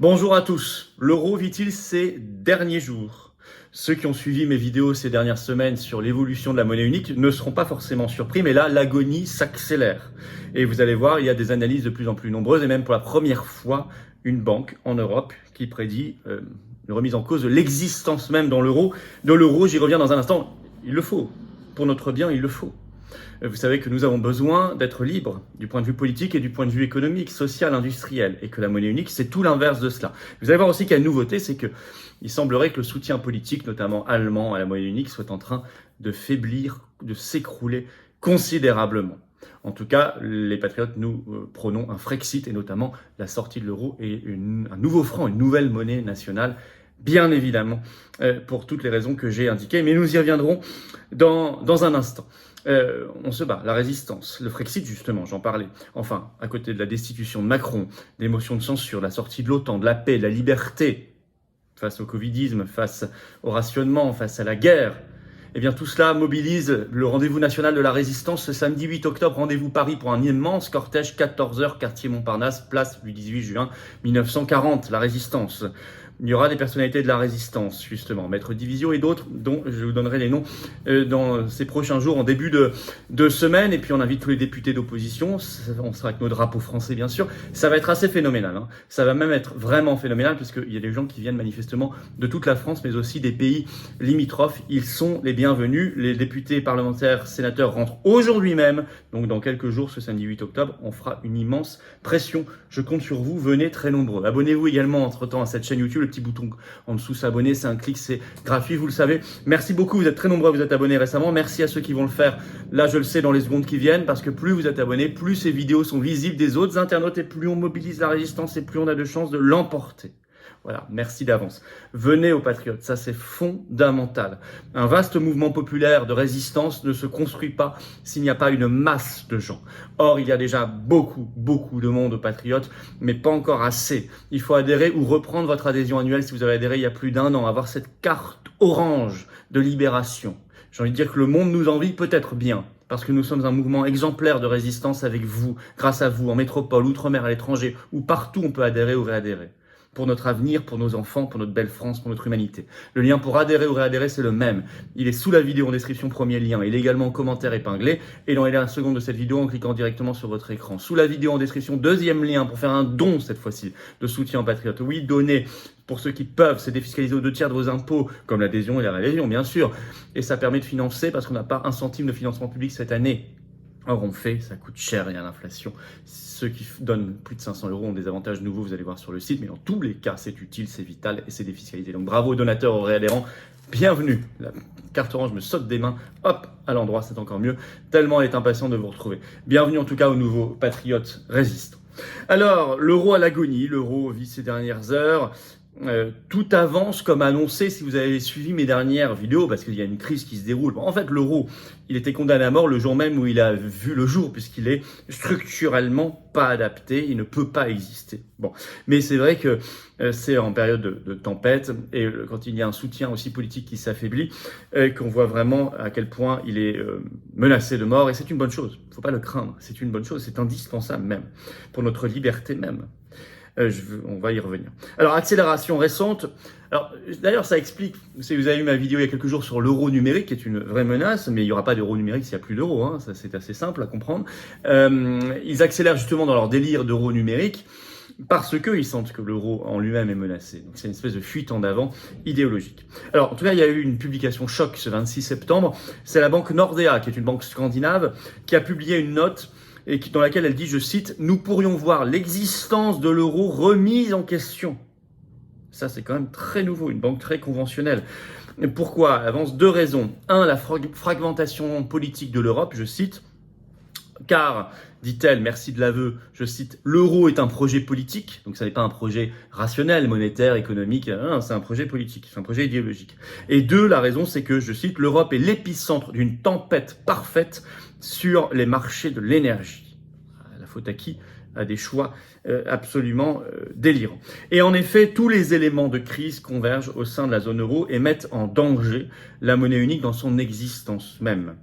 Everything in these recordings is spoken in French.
Bonjour à tous. L'euro vit-il ses derniers jours? Ceux qui ont suivi mes vidéos ces dernières semaines sur l'évolution de la monnaie unique ne seront pas forcément surpris, mais là, l'agonie s'accélère. Et vous allez voir, il y a des analyses de plus en plus nombreuses, et même pour la première fois, une banque en Europe qui prédit une remise en cause de l'existence même de l'euro. J'y reviens dans un instant. Il le faut. Pour notre bien, il le faut. Vous savez que nous avons besoin d'être libres du point de vue politique et du point de vue économique, social, industriel, et que la monnaie unique, c'est tout l'inverse de cela. Vous allez voir aussi qu'il y a une nouveauté, c'est que il semblerait que le soutien politique, notamment allemand, à la monnaie unique, soit en train de faiblir, de s'écrouler considérablement. En tout cas, les patriotes, nous prônons un Frexit et notamment la sortie de l'euro et un nouveau franc, une nouvelle monnaie nationale, bien évidemment, pour toutes les raisons que j'ai indiquées. Mais nous y reviendrons dans un instant. On se bat, la résistance, le Frexit justement, j'en parlais. Enfin, à côté de la destitution de Macron, des motions de censure, la sortie de l'OTAN, de la paix, de la liberté, face au covidisme, face au rationnement, face à la guerre, eh bien tout cela mobilise le rendez-vous national de la résistance ce samedi 8 octobre, rendez-vous Paris pour un immense cortège, 14h, quartier Montparnasse, place du 18 juin 1940, la résistance. Il y aura des personnalités de la résistance, justement, Maître Division et d'autres, dont je vous donnerai les noms dans ces prochains jours, en début de semaine. Et puis on invite tous les députés d'opposition, on sera avec nos drapeaux français, bien sûr. Ça va être assez phénoménal, hein. Ça va même être vraiment phénoménal, puisqu'il y a des gens qui viennent manifestement de toute la France, mais aussi des pays limitrophes. Ils sont les bienvenus. Les députés, parlementaires, sénateurs rentrent aujourd'hui même, donc dans quelques jours, ce samedi 8 octobre, on fera une immense pression. Je compte sur vous, venez très nombreux. Abonnez-vous également entre-temps à cette chaîne YouTube, petit bouton en dessous s'abonner, c'est un clic, c'est gratuit, vous le savez. Merci beaucoup, vous êtes très nombreux à vous être abonnés récemment. Merci à ceux qui vont le faire, là je le sais, dans les secondes qui viennent, parce que plus vous êtes abonnés, plus ces vidéos sont visibles des autres internautes et plus on mobilise la résistance et plus on a de chances de l'emporter. Voilà, merci d'avance. Venez aux patriotes, ça c'est fondamental. Un vaste mouvement populaire de résistance ne se construit pas s'il n'y a pas une masse de gens. Or, il y a déjà beaucoup de monde aux patriotes, mais pas encore assez. Il faut adhérer ou reprendre votre adhésion annuelle si vous avez adhéré il y a plus d'1 an, avoir cette carte orange de libération. J'ai envie de dire que le monde nous envie peut-être bien, parce que nous sommes un mouvement exemplaire de résistance avec vous, grâce à vous, en métropole, outre-mer, à l'étranger, où partout on peut adhérer ou réadhérer. Pour notre avenir, pour nos enfants, pour notre belle France, pour notre humanité. Le lien pour adhérer ou réadhérer, c'est le même. Il est sous la vidéo en description, premier lien. Il est également en commentaire épinglé et dans les dernières secondes de cette vidéo en cliquant directement sur votre écran. Sous la vidéo en description, deuxième lien pour faire un don cette fois-ci de soutien aux patriotes. Oui, donner pour ceux qui peuvent, c'est défiscaliser aux 2/3 de vos impôts, comme l'adhésion et la réadhésion, bien sûr. Et ça permet de financer, parce qu'on n'a pas un centime de financement public cette année. Or, on fait, ça coûte cher, il y a l'inflation. Ceux qui donnent plus de 500 € ont des avantages nouveaux, vous allez voir sur le site, mais dans tous les cas, c'est utile, c'est vital et c'est défiscalisé. Donc bravo aux donateurs, aux réadhérents, bienvenue. La carte orange me saute des mains, hop, à l'endroit, c'est encore mieux, tellement elle est impatiente de vous retrouver. Bienvenue en tout cas aux nouveaux patriotes résistants. Alors, l'euro à l'agonie, l'euro vit ses dernières heures. Tout avance comme annoncé si vous avez suivi mes dernières vidéos, parce qu'il y a une crise qui se déroule. En fait, l'euro, il était condamné à mort le jour même où il a vu le jour, puisqu'il est structurellement pas adapté, il ne peut pas exister. Bon, mais c'est vrai que c'est en période de tempête, et quand il y a un soutien aussi politique qui s'affaiblit, qu'on voit vraiment à quel point il est menacé de mort, et c'est une bonne chose, il ne faut pas le craindre, c'est une bonne chose, c'est indispensable même, pour notre liberté même. On va y revenir. Alors, accélération récente. Alors, d'ailleurs, ça explique, si vous avez vu ma vidéo il y a quelques jours sur l'euro numérique, qui est une vraie menace, mais il n'y aura pas d'euro numérique s'il n'y a plus d'euro, hein, ça c'est assez simple à comprendre. Ils accélèrent justement dans leur délire d'euro numérique, parce qu'ils sentent que l'euro en lui-même est menacé. Donc c'est une espèce de fuite en avant idéologique. Alors, en tout cas, il y a eu une publication choc ce 26 septembre. C'est la banque Nordea, qui est une banque scandinave, qui a publié une note et dans laquelle elle dit, je cite, « Nous pourrions voir l'existence de l'euro remise en question ». Ça, c'est quand même très nouveau, une banque très conventionnelle. Pourquoi ? Elle avance 2 raisons. 1, la fragmentation politique de l'Europe, je cite, car, dit-elle, merci de l'aveu, je cite, « L'euro est un projet politique », donc ça n'est pas un projet rationnel, monétaire, économique, non, c'est un projet politique, c'est un projet idéologique. Et 2, la raison, c'est que, je cite, « L'Europe est l'épicentre d'une tempête parfaite sur les marchés de l'énergie ». La faute à qui ? À des choix absolument délirant. Et en effet, tous les éléments de crise convergent au sein de la zone euro et mettent en danger la monnaie unique dans son existence même.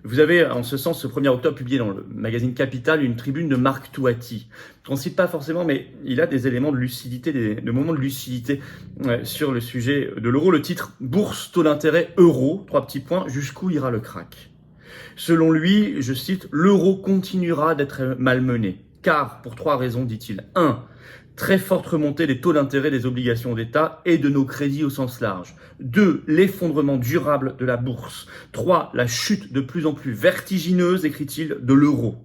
Vous avez en ce sens ce 1er octobre publié dans le magazine Capital une tribune de Marc Touati, qu'on ne cite pas forcément, mais il a des éléments de lucidité, des moments de lucidité sur le sujet de l'euro. Le titre « Bourse, taux d'intérêt, euro », 3 petits points, jusqu'où ira le crack ? Selon lui, je cite, « L'euro continuera d'être malmené, car pour 3 raisons, dit-il. 1. Très forte remontée des taux d'intérêt des obligations d'État et de nos crédits au sens large. 2. L'effondrement durable de la bourse. 3. La chute de plus en plus vertigineuse, écrit-il, de l'euro. »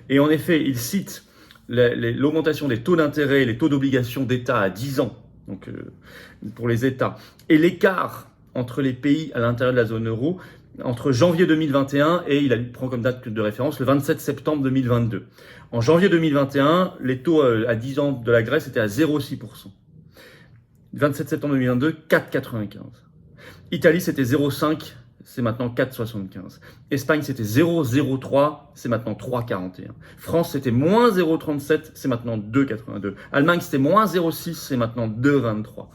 Et en effet, il cite l'augmentation des taux d'intérêt et les taux d'obligations d'État à 10 ans, donc pour les États, et l'écart entre les pays à l'intérieur de la zone euro entre janvier 2021 et il prend comme date de référence le 27 septembre 2022. En janvier 2021, les taux à 10 ans de la Grèce étaient à 0,6%. 27 septembre 2022, 4,95. Italie, c'était 0,5, c'est maintenant 4,75. Espagne, c'était 0,03, c'est maintenant 3,41. France, c'était moins 0,37, c'est maintenant 2,82. Allemagne, c'était moins 0,6, c'est maintenant 2,23.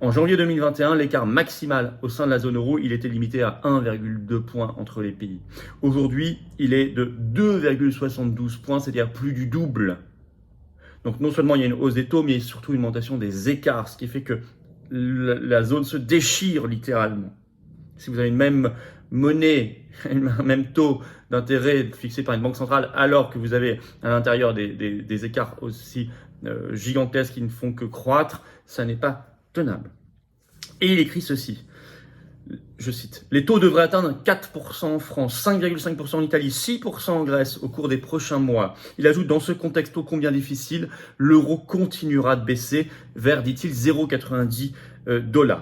En janvier 2021, l'écart maximal au sein de la zone euro, il était limité à 1,2 points entre les pays. Aujourd'hui, il est de 2,72 points, c'est-à-dire plus du double. Donc non seulement il y a une hausse des taux, mais surtout une augmentation des écarts, ce qui fait que la zone se déchire littéralement. Si vous avez une même monnaie, un même taux d'intérêt fixé par une banque centrale, alors que vous avez à l'intérieur des écarts aussi gigantesques qui ne font que croître, ça n'est pas tenable. Et il écrit ceci, je cite, « Les taux devraient atteindre 4% en France, 5,5% en Italie, 6% en Grèce au cours des prochains mois. » Il ajoute, dans ce contexte ô combien difficile, l'euro continuera de baisser vers, dit-il, 0,90 $.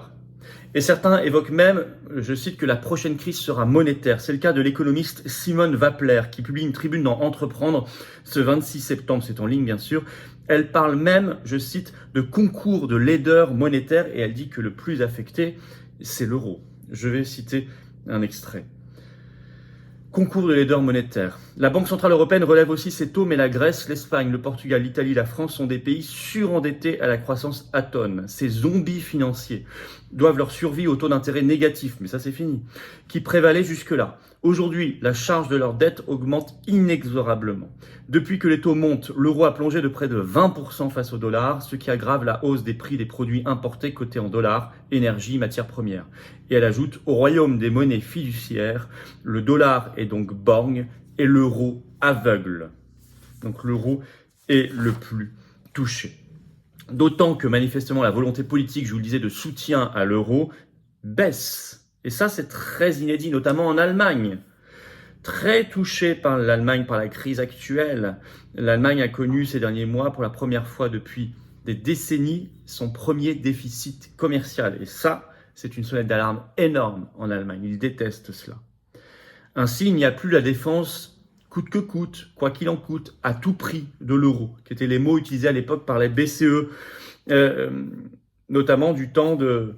Et certains évoquent même, je cite, que la prochaine crise sera monétaire. C'est le cas de l'économiste Simone Wappler, qui publie une tribune dans Entreprendre ce 26 septembre, c'est en ligne bien sûr. Elle parle même, je cite, de concours de laideur monétaire et elle dit que le plus affecté, c'est l'euro. Je vais citer un extrait. Concours de laideur monétaire. La Banque Centrale Européenne relève aussi ses taux, mais la Grèce, l'Espagne, le Portugal, l'Italie, la France sont des pays surendettés à la croissance atone. Ces zombies financiers doivent leur survie au taux d'intérêt négatif, mais ça c'est fini, qui prévalait jusque-là. Aujourd'hui, la charge de leur dette augmente inexorablement. Depuis que les taux montent, l'euro a plongé de près de 20% face au dollar, ce qui aggrave la hausse des prix des produits importés cotés en dollars, énergie, matières premières. Et elle ajoute, au royaume des monnaies fiduciaires, le dollar est donc borgne et l'euro aveugle. Donc l'euro est le plus touché. D'autant que manifestement la volonté politique, je vous le disais, de soutien à l'euro baisse. Et ça, c'est très inédit, notamment en Allemagne. Très touchée par l'Allemagne, par la crise actuelle. L'Allemagne a connu ces derniers mois, pour la première fois depuis des décennies, son premier déficit commercial. Et ça, c'est une sonnette d'alarme énorme en Allemagne. Ils détestent cela. Ainsi, il n'y a plus la défense coûte que coûte, quoi qu'il en coûte, à tout prix de l'euro, qui étaient les mots utilisés à l'époque par les BCE, notamment du temps de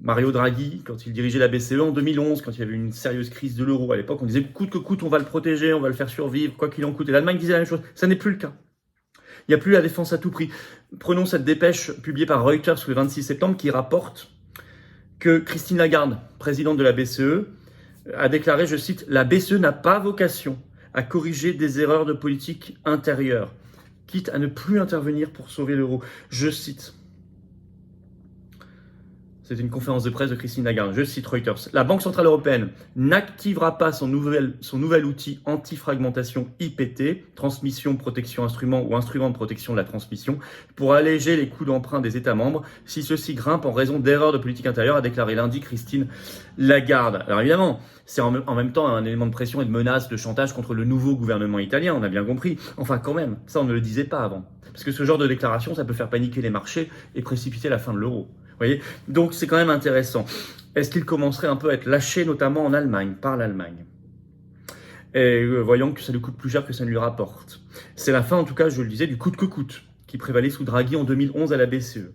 Mario Draghi, quand il dirigeait la BCE en 2011, quand il y avait une sérieuse crise de l'euro. À l'époque, on disait coûte que coûte, on va le protéger, on va le faire survivre, quoi qu'il en coûte. Et l'Allemagne disait la même chose. Ça n'est plus le cas. Il n'y a plus la défense à tout prix. Prenons cette dépêche publiée par Reuters le 26 septembre qui rapporte que Christine Lagarde, présidente de la BCE, a déclaré, je cite, « La BCE n'a pas vocation à corriger des erreurs de politique intérieure, quitte à ne plus intervenir pour sauver l'euro. » Je cite. C'est une conférence de presse de Christine Lagarde. Je cite Reuters. « La Banque Centrale Européenne n'activera pas son nouvel outil anti-fragmentation IPT, transmission, protection, instrument ou instrument de protection de la transmission, pour alléger les coûts d'emprunt des États membres si ceux-ci grimpent en raison d'erreurs de politique intérieure », a déclaré lundi Christine Lagarde. Alors évidemment, c'est en même temps un élément de pression et de menace, de chantage contre le nouveau gouvernement italien, on a bien compris. Enfin quand même, ça on ne le disait pas avant. Parce que ce genre de déclaration, ça peut faire paniquer les marchés et précipiter la fin de l'euro. Voyez, donc c'est quand même intéressant. Est-ce qu'il commencerait un peu à être lâché, notamment en Allemagne, par l'Allemagne, et voyant que ça lui coûte plus cher que ça ne lui rapporte. C'est la fin, en tout cas, je le disais, du coûte que coûte, qui prévalait sous Draghi en 2011 à la BCE.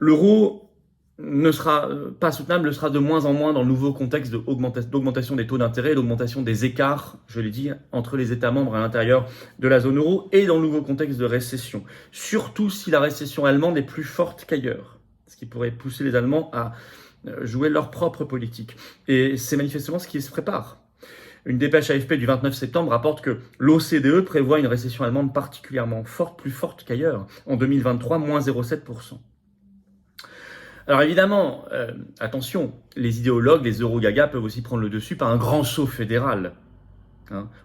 L'euro ne sera pas soutenable, le sera de moins en moins dans le nouveau contexte d'augmentation des taux d'intérêt, d'augmentation des écarts, je l'ai dit, entre les États membres à l'intérieur de la zone euro et dans le nouveau contexte de récession. Surtout si la récession allemande est plus forte qu'ailleurs, ce qui pourrait pousser les Allemands à jouer leur propre politique. Et c'est manifestement ce qui se prépare. Une dépêche AFP du 29 septembre rapporte que l'OCDE prévoit une récession allemande particulièrement forte, plus forte qu'ailleurs, en 2023, moins 0,7%. Alors évidemment, attention, les idéologues, les eurogagas peuvent aussi prendre le dessus par un grand saut fédéral.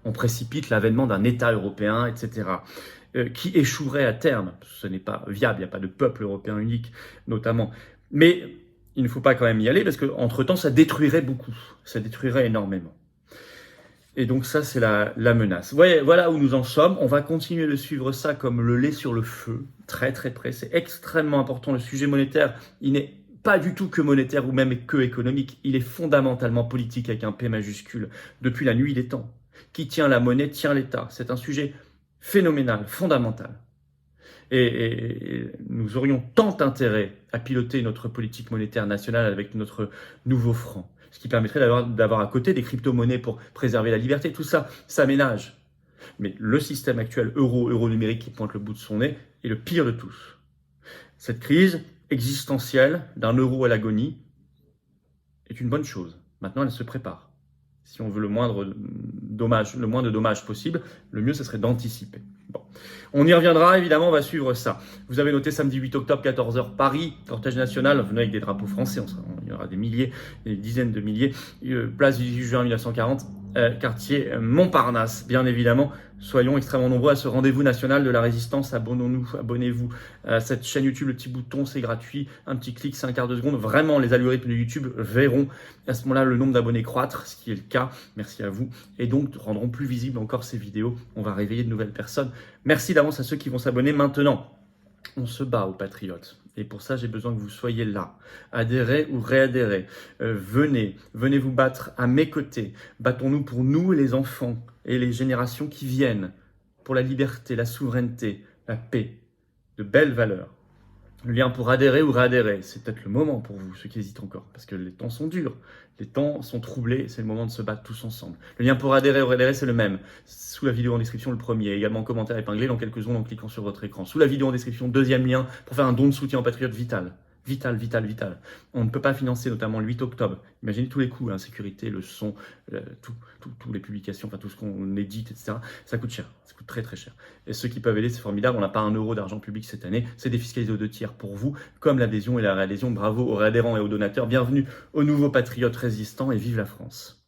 On précipite l'avènement d'un État européen, etc., qui échouerait à terme. Ce n'est pas viable, il n'y a pas de peuple européen unique, notamment. Mais il ne faut pas quand même y aller, parce qu'entre-temps, ça détruirait beaucoup, ça détruirait énormément. Et donc ça, c'est la menace. Voilà où nous en sommes. On va continuer de suivre ça comme le lait sur le feu, très très près. C'est extrêmement important. Le sujet monétaire, il n'est pas du tout que monétaire ou même que économique. Il est fondamentalement politique avec un P majuscule depuis la nuit des temps. Qui tient la monnaie tient l'État. C'est un sujet phénoménal, fondamental. Et nous aurions tant intérêt à piloter notre politique monétaire nationale avec notre nouveau franc, ce qui permettrait d'avoir à côté des crypto-monnaies pour préserver la liberté. Tout ça, ça ménage. Mais le système actuel euro numérique qui pointe le bout de son nez est le pire de tous. Cette crise existentielle d'un euro à l'agonie est une bonne chose. Maintenant, elle se prépare. Si on veut le moins de dommages possible, le mieux, ce serait d'anticiper. Bon. On y reviendra, évidemment, on va suivre ça. Vous avez noté samedi 8 octobre, 14h, Paris, cortège national, venez avec des drapeaux français, il y aura des milliers, des dizaines de milliers. Place du 18 juin 1940, quartier Montparnasse, bien évidemment. Soyons extrêmement nombreux à ce rendez-vous national de la résistance. Abonnez-vous à cette chaîne YouTube, le petit bouton, c'est gratuit. Un petit clic, c'est un quart de seconde. Vraiment, les algorithmes de YouTube verront à ce moment-là le nombre d'abonnés croître, ce qui est le cas. Merci à vous. Et donc, rendront plus visibles encore ces vidéos. On va réveiller de nouvelles personnes. Merci d'avance à ceux qui vont s'abonner maintenant. On se bat aux patriotes. Et pour ça, j'ai besoin que vous soyez là. Adhérez ou réadhérez. Venez vous battre à mes côtés. Battons-nous pour nous, les enfants et les générations qui viennent. Pour la liberté, la souveraineté, la paix. De belles valeurs. Le lien pour adhérer ou réadhérer, c'est peut-être le moment pour vous, ceux qui hésitent encore, parce que les temps sont durs, les temps sont troublés, c'est le moment de se battre tous ensemble. Le lien pour adhérer ou réadhérer, c'est le même. Sous la vidéo en description, le premier, également en commentaire épinglé dans quelques secondes en cliquant sur votre écran. Sous la vidéo en description, deuxième lien pour faire un don de soutien aux patriotes vital. Vital. On ne peut pas financer notamment le 8 octobre. Imaginez tous les coûts, sécurité, le son, toutes les publications, enfin tout ce qu'on édite, etc. Ça coûte cher, ça coûte très très cher. Et ceux qui peuvent aider, c'est formidable. On n'a pas un euro d'argent public cette année. C'est défiscalisé aux 2 tiers pour vous, comme l'adhésion et la réadhésion. Bravo aux réadhérents et aux donateurs. Bienvenue aux nouveaux patriotes résistants et vive la France.